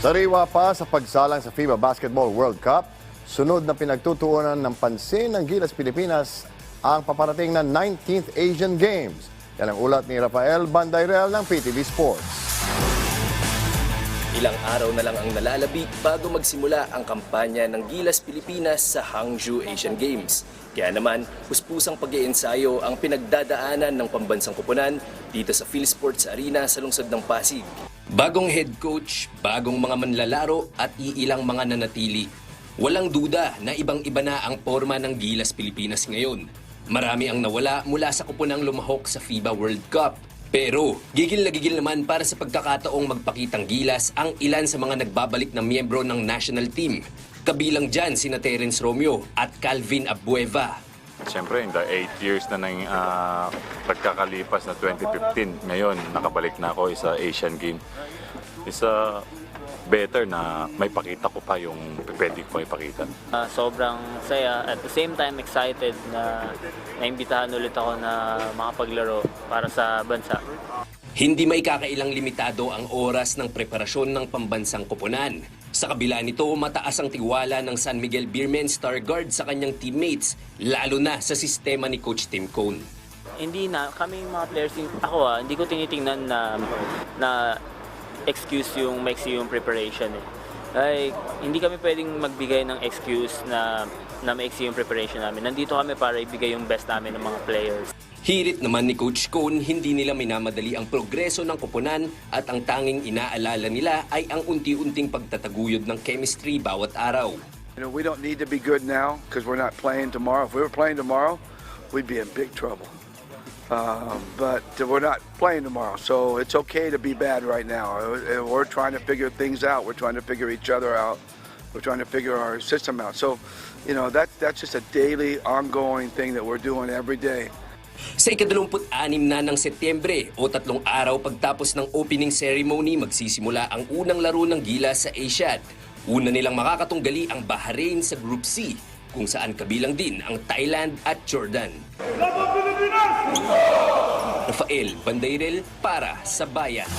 Sariwa pa sa pagsalang sa FIBA Basketball World Cup, sunod na pinagtutuunan ng pansin ng Gilas Pilipinas ang paparating na 19th Asian Games. Yan ang ulat ni Rafael Bandayrel ng PTV Sports. Ilang araw na lang ang nalalabi bago magsimula ang kampanya ng Gilas Pilipinas sa Hangzhou Asian Games. Kaya naman, puspusang pag-iensayo ang pinagdadaanan ng pambansang koponan dito sa PhilSports Arena sa lungsod ng Pasig. Bagong head coach, bagong mga manlalaro at iilang mga nanatili. Walang duda na ibang-iba na ang forma ng Gilas Pilipinas ngayon. Marami ang nawala mula sa koponang lumahok sa FIBA World Cup. Pero gigil na gigil naman para sa pagkakataong magpakitang gilas ang ilan sa mga nagbabalik na miyembro ng national team. Kabilang dyan sina Terence Romeo at Calvin Abueva. Siyempre, in the 8 years na nang pagkakalipas na 2015, ngayon nakabalik na ako sa Asian Game. Isa better na may pakita ko pa yung pwede ko ipakita. Sobrang saya, at the same time excited na naimbitahan ulit ako na makapaglaro para sa bansa. Hindi may kakailang limitado ang oras ng preparasyon ng pambansang koponan. Sa kabila nito, mataas ang tiwala ng San Miguel Beermen star guard sa kanyang teammates, lalo na sa sistema ni Coach Tim Cone. Hindi na, kaming mga players, hindi ko tinitingnan na excuse yung maiksi yung preparation. Like, hindi kami pwedeng magbigay ng excuse na maiksi yung preparation namin. Nandito kami para ibigay yung best namin ng mga players. Hirit naman ni Coach Cone, hindi nila minamadali ang progreso ng koponan at ang tanging inaalala nila ay ang unti-unting pagtataguyod ng chemistry bawat araw. You know, we don't need to be good now because we're not playing tomorrow. If we were playing tomorrow, we'd be in big trouble. But we're not playing tomorrow, so it's okay to be bad right now. We're trying to figure things out. We're trying to figure each other out. We're trying to figure our system out. So, you know, that's just a daily, ongoing thing that we're doing every day. Sa ika-26 na ng Setyembre o 3 araw pagtapos ng opening ceremony, magsisimula ang unang laro ng Gilas sa Asiad. Una nilang makakatunggali ang Bahrain sa Group C, kung saan kabilang din ang Thailand at Jordan. Rafael Bandayrel para sa Bayan.